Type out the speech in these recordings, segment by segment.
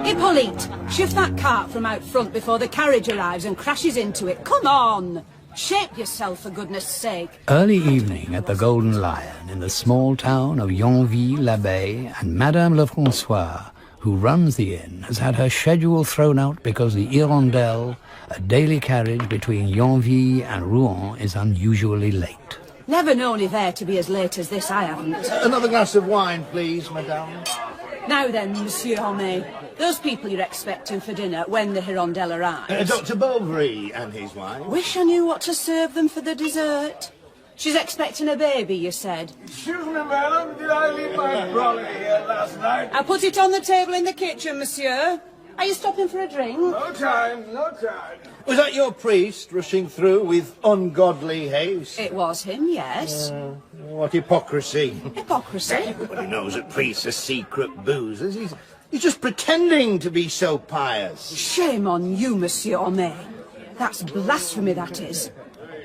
Hippolyte, shift that cart from out front before the carriage arrives and crashes into it. Come on! Shape yourself, for goodness sake. Early evening at the Golden Lion in the small town of Yonville-l'Abbaye, and Madame Lefrancois, who runs the inn, has had her schedule thrown out because the Hirondelle, a daily carriage between Yonville and Rouen, is unusually late. Never known Hiver to be as late as this, I haven't. Another glass of wine, please, madame. Now then, Monsieur Homais, those people you're expecting for dinner when the Hirondelle arrives. Dr. Bovary and his wife. Wish I knew what to serve them for the dessert. She's expecting a baby, you said. Excuse me, madam, did I leave my brolly here last night? I put it on the table in the kitchen, monsieur. Are you stopping for a drink? No time, no time. Was that your priest rushing through with ungodly haste? It was him, yes. What hypocrisy. Hypocrisy? Everybody knows that priests are secret boozers. He's just pretending to be so pious. Shame on you, Monsieur Homais. That's blasphemy, that is.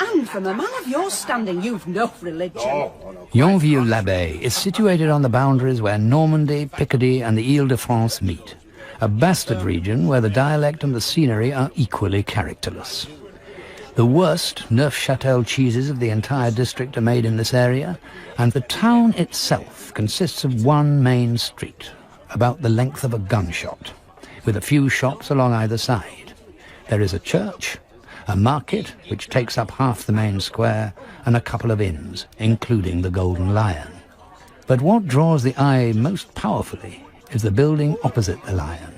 And from a man of your standing, you've no religion. Yonville-l'Abbaye is situated on the boundaries where Normandy, Picardy and the Ile-de-France meet, a bastard region where the dialect and the scenery are equally characterless. The worst Neufchâtel cheeses of the entire district are made in this area, and the town itself consists of one main street, about the length of a gunshot, with a few shops along either side. There is a church, a market, which takes up half the main square, and a couple of inns, including the Golden Lion. But what draws the eye most powerfully is the building opposite the Lion,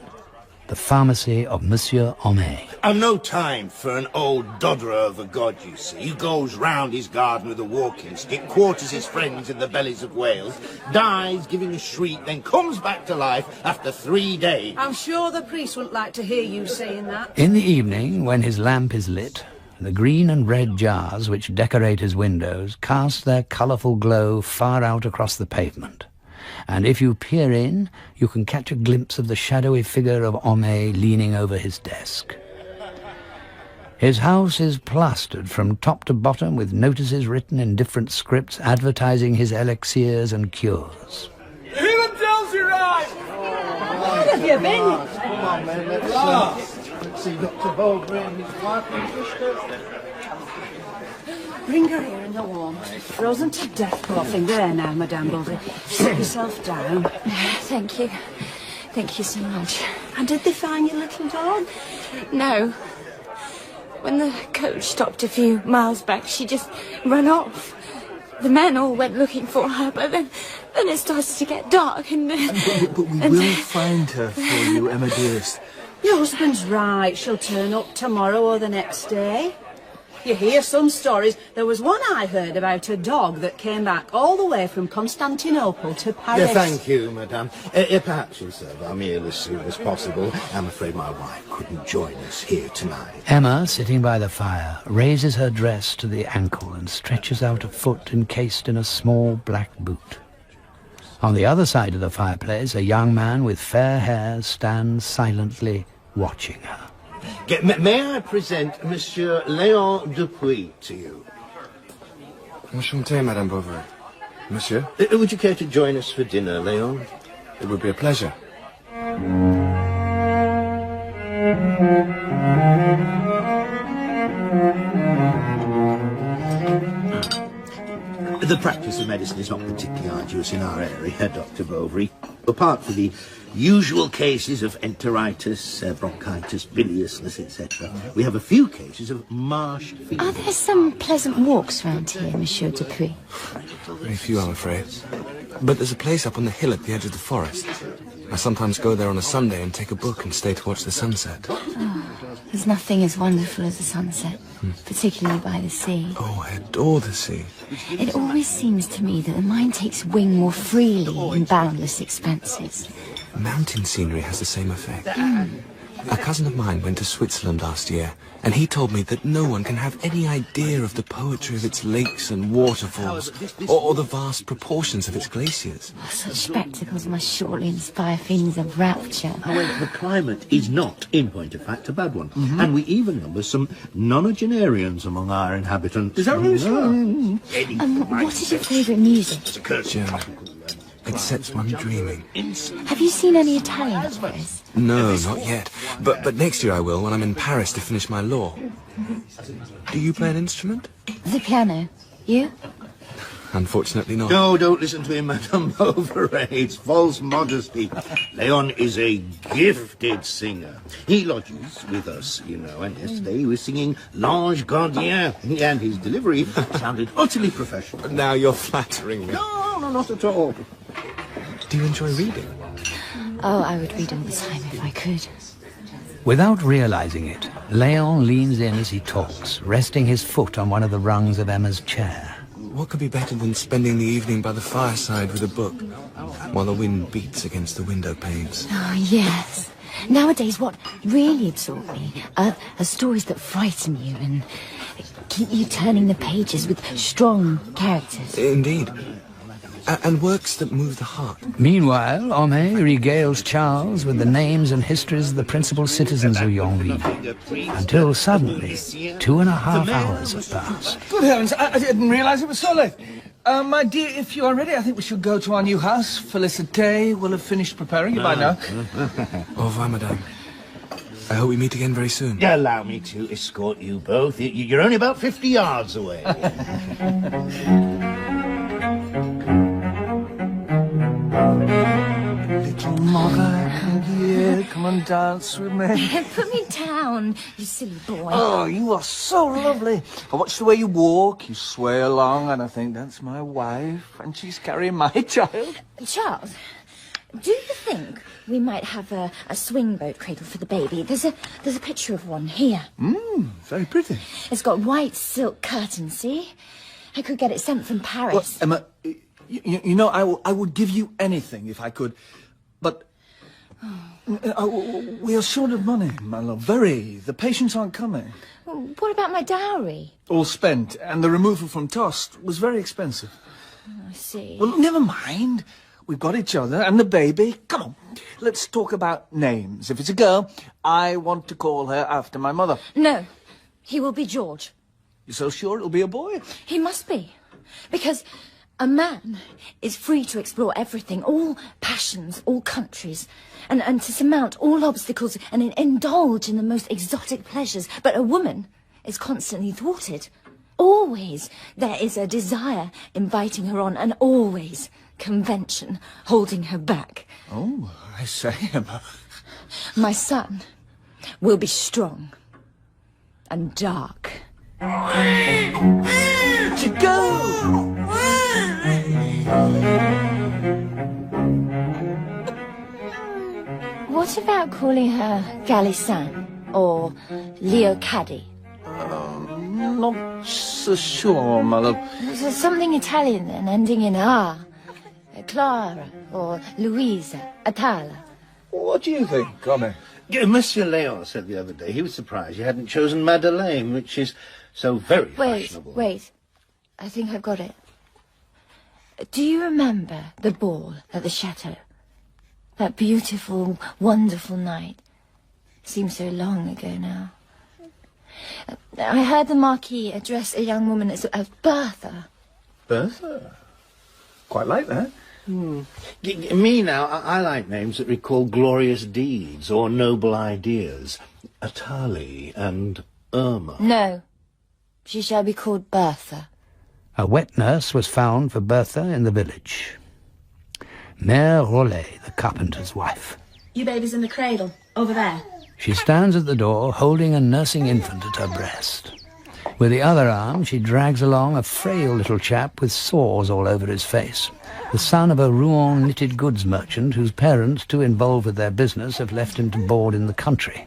the pharmacy of Monsieur Homais. I've no time for an old dodderer of a god, you see. He goes round his garden with a walking stick, quarters his friends in the bellies of whales, dies giving a shriek, then comes back to life after 3 days. I'm sure the priest wouldn't like to hear you saying that. In the evening, when his lamp is lit, the green and red jars which decorate his windows cast their colourful glow far out across the pavement. And if you peer in, you can catch a glimpse of the shadowy figure of Homais leaning over his desk. His house is plastered from top to bottom with notices written in different scripts advertising his elixirs and cures. The Hirondelles arrived! Where have you been? Come on, man, let's see Dr. Bovary and his wife and sister. Bring her here in the warmth. Frozen to death, poor thing. There now, Madame Bovary. Sit yourself down. Thank you. Thank you so much. And did they find your little dog? No. When the coach stopped a few miles back, she just ran off. The men all went looking for her, but then it started to get dark and... But we will find her for you, Emma dearest. Your husband's right. She'll turn up tomorrow or the next day. You hear some stories. There was one I heard about a dog that came back all the way from Constantinople to Paris. Yeah, thank you, madame. Perhaps you'll serve our meal as soon as possible. I'm afraid my wife couldn't join us here tonight. Emma, sitting by the fire, raises her dress to the ankle and stretches out a foot encased in a small black boot. On the other side of the fireplace, a young man with fair hair stands silently watching her. May I present Monsieur Léon Dupuis to you? Enchanté, Madame Bovary. Monsieur? Would you care to join us for dinner, Léon? It would be a pleasure. The practice of medicine is not particularly arduous in our area, Dr. Bovary. Apart from the usual cases of enteritis, bronchitis, biliousness, etc., we have a few cases of marsh fever. Are there some pleasant walks round here, Monsieur Dupuis? Very few, I'm afraid. But there's a place up on the hill at the edge of the forest. I sometimes go there on a Sunday and take a book and stay to watch the sunset. Oh, there's nothing as wonderful as the sunset, particularly by the sea. Oh, I adore the sea. It always seems to me that the mind takes wing more freely in boundless expanses. Mountain scenery has the same effect. A cousin of mine went to Switzerland last year, and he told me that no one can have any idea of the poetry of its lakes and waterfalls, or the vast proportions of its glaciers. Such spectacles must surely inspire feelings of rapture. However, the climate is not, in point of fact, a bad one. And we even number some nonagenarians among our inhabitants. Is that really so? What is your favourite music? German. It sets one dreaming. Have you seen any Italian operas? No, not yet. But next year I will, when I'm in Paris to finish my law. Do you play an instrument? The piano. You? Unfortunately not. No, don't listen to him, Madame Bovary. It's false modesty. Leon is a gifted singer. He lodges with us, you know, and yesterday he was singing L'Ange Gardien, and his delivery sounded utterly professional. Now you're flattering me. No, not at all. Do you enjoy reading? Oh, I would read all the time if I could. Without realizing it, Leon leans in as he talks, resting his foot on one of the rungs of Emma's chair. What could be better than spending the evening by the fireside with a book, while the wind beats against the window panes? Oh, yes. Nowadays, what really absorbs me are stories that frighten you and keep you turning the pages with strong characters. Indeed. And works that move the heart. Meanwhile, Homais regales Charles with the names and histories of the principal citizens of Yonville, until suddenly 2.5 hours have passed. Good heavens, I didn't realise it was so late. My dear, if you are ready, I think we should go to our new house. Felicite will have finished preparing it by now. Au revoir, madame. I hope we meet again very soon. Allow me to escort you both. You're only about 50 yards away. Little mother, come here, come and dance with me. Put me down, you silly boy. Oh, you are so lovely. I watch the way you walk, you sway along, and I think that's my wife, and she's carrying my child. Charles, do you think we might have a swing boat cradle for the baby? There's a picture of one here. Very pretty. It's got white silk curtains, see? I could get it sent from Paris. Well, Emma, you know, I would give you anything if I could, but we are short of money, my love. Very. The patients aren't coming. What about my dowry? All spent, and the removal from Tost was very expensive. I see. Well, never mind. We've got each other and the baby. Come on, let's talk about names. If it's a girl, I want to call her after my mother. No, he will be George. You're so sure it'll be a boy? He must be. Because a man is free to explore everything, all passions, all countries, and to surmount all obstacles and indulge in the most exotic pleasures. But a woman is constantly thwarted. Always there is a desire inviting her on, and always convention holding her back. Oh, I say, Emma. My son will be strong and dark. To go! What about calling her Galisan or Leocadie? Not so sure, my love. So something Italian then, ending in A. Clara or Louisa, Atala. What do you think, Conrad? Yeah, Monsieur Leon said the other day he was surprised you hadn't chosen Madeleine, which is so very fashionable. Wait. I think I've got it. Do you remember the ball at the chateau? That beautiful, wonderful night. Seems so long ago now. I heard the Marquis address a young woman as Bertha. Bertha? Quite like that. Me now, I like names that recall glorious deeds or noble ideas. Atali and Irma. No. She shall be called Bertha. A wet nurse was found for Bertha in the village. Mère Rollet, the carpenter's wife. Your baby's in the cradle, over there. She stands at the door, holding a nursing infant at her breast. With the other arm, she drags along a frail little chap with sores all over his face, the son of a Rouault knitted goods merchant whose parents, too involved with their business, have left him to board in the country.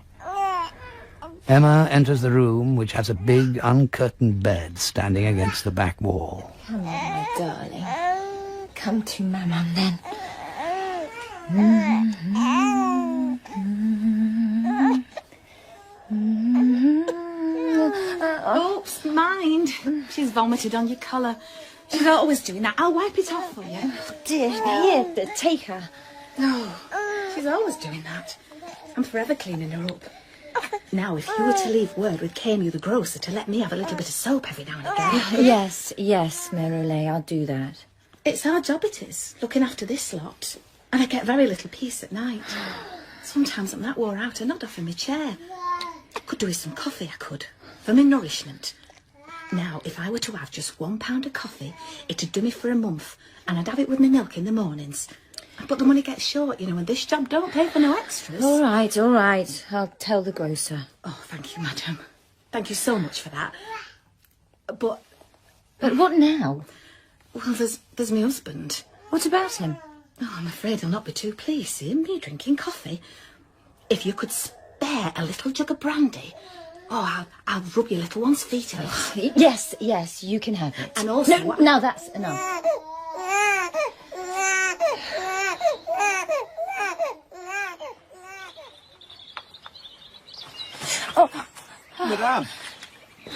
Emma enters the room, which has a big, uncurtained bed standing against the back wall. Come on, my darling. Come to Maman, then. She's vomited on your collar. She's always doing that. I'll wipe it off for you. Oh, dear, here, take her. Oh, she's always doing that. I'm forever cleaning her up. Now, if you were to leave word with Camille the grocer to let me have a little bit of soap every now and again... Yes, Mère Rollet, I'll do that. It's our job, it is, looking after this lot. And I get very little peace at night. Sometimes I'm that wore out and not off in my chair. I could do with some coffee, I could, for my nourishment. Now, if I were to have just £1 of coffee, it'd do me for a month, and I'd have it with my milk in the mornings. But the money gets short, you know, and this job don't pay for no extras. All right. I'll tell the grocer. Oh, thank you, madam. Thank you so much for that. But what now? Well, there's my husband. What about him? Oh, I'm afraid he'll not be too pleased seeing me drinking coffee. If you could spare a little jug of brandy... Oh, I'll rub your little one's feet in it. Yes, you can have it. And also... No, now that's enough.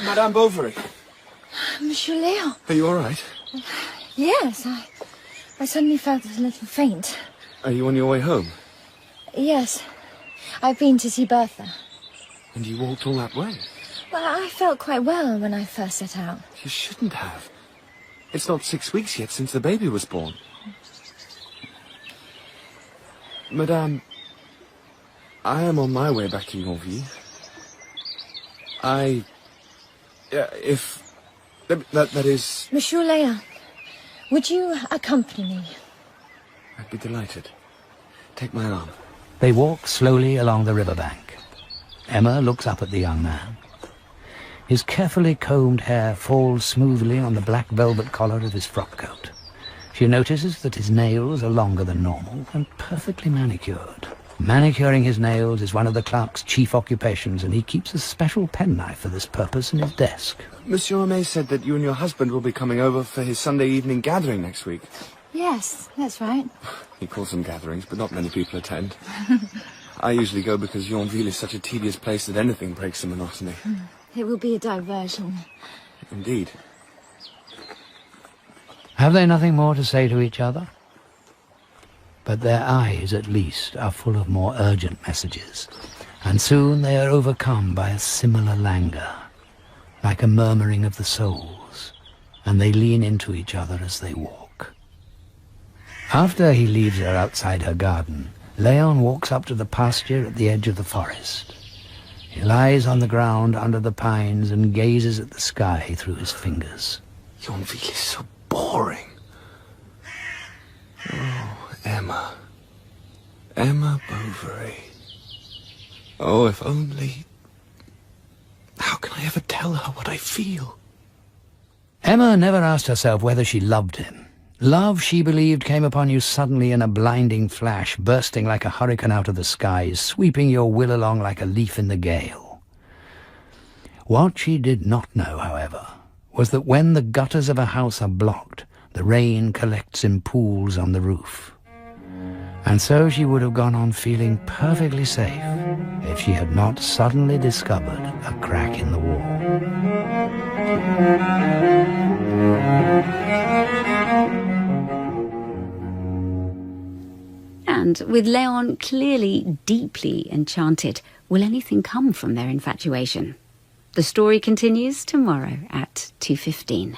Madame Bovary. Monsieur Léon. Are you all right? Yes, I suddenly felt a little faint. Are you on your way home? Yes, I've been to see Bertha. And you walked all that way? Well, I felt quite well when I first set out. You shouldn't have. It's not 6 weeks yet since the baby was born. Madame, I am on my way back to Yonville. That is... Monsieur Léon, would you accompany me? I'd be delighted. Take my arm. They walk slowly along the riverbank. Emma looks up at the young man. His carefully combed hair falls smoothly on the black velvet collar of his frock coat. She notices that his nails are longer than normal and perfectly manicured. Manicuring his nails is one of the clerk's chief occupations, and he keeps a special penknife for this purpose in his desk. Monsieur Homais said that you and your husband will be coming over for his Sunday evening gathering next week. Yes, that's right. He calls them gatherings, but not many people attend. I usually go because Yonville is such a tedious place that anything breaks the monotony. It will be a diversion. Indeed. Have they nothing more to say to each other? But their eyes, at least, are full of more urgent messages, and soon they are overcome by a similar languor, like a murmuring of the souls, and they lean into each other as they walk. After he leaves her outside her garden, Léon walks up to the pasture at the edge of the forest. He lies on the ground under the pines and gazes at the sky through his fingers. Yonville is so boring. Oh, Emma. Emma Bovary. Oh, if only... How can I ever tell her what I feel? Emma never asked herself whether she loved him. Love, she believed, came upon you suddenly in a blinding flash, bursting like a hurricane out of the skies, sweeping your will along like a leaf in the gale. What she did not know, however, was that when the gutters of a house are blocked, the rain collects in pools on the roof. And so she would have gone on feeling perfectly safe if she had not suddenly discovered a crack in the wall. And with Léon clearly deeply enchanted, will anything come from their infatuation? The story continues tomorrow at 2:15.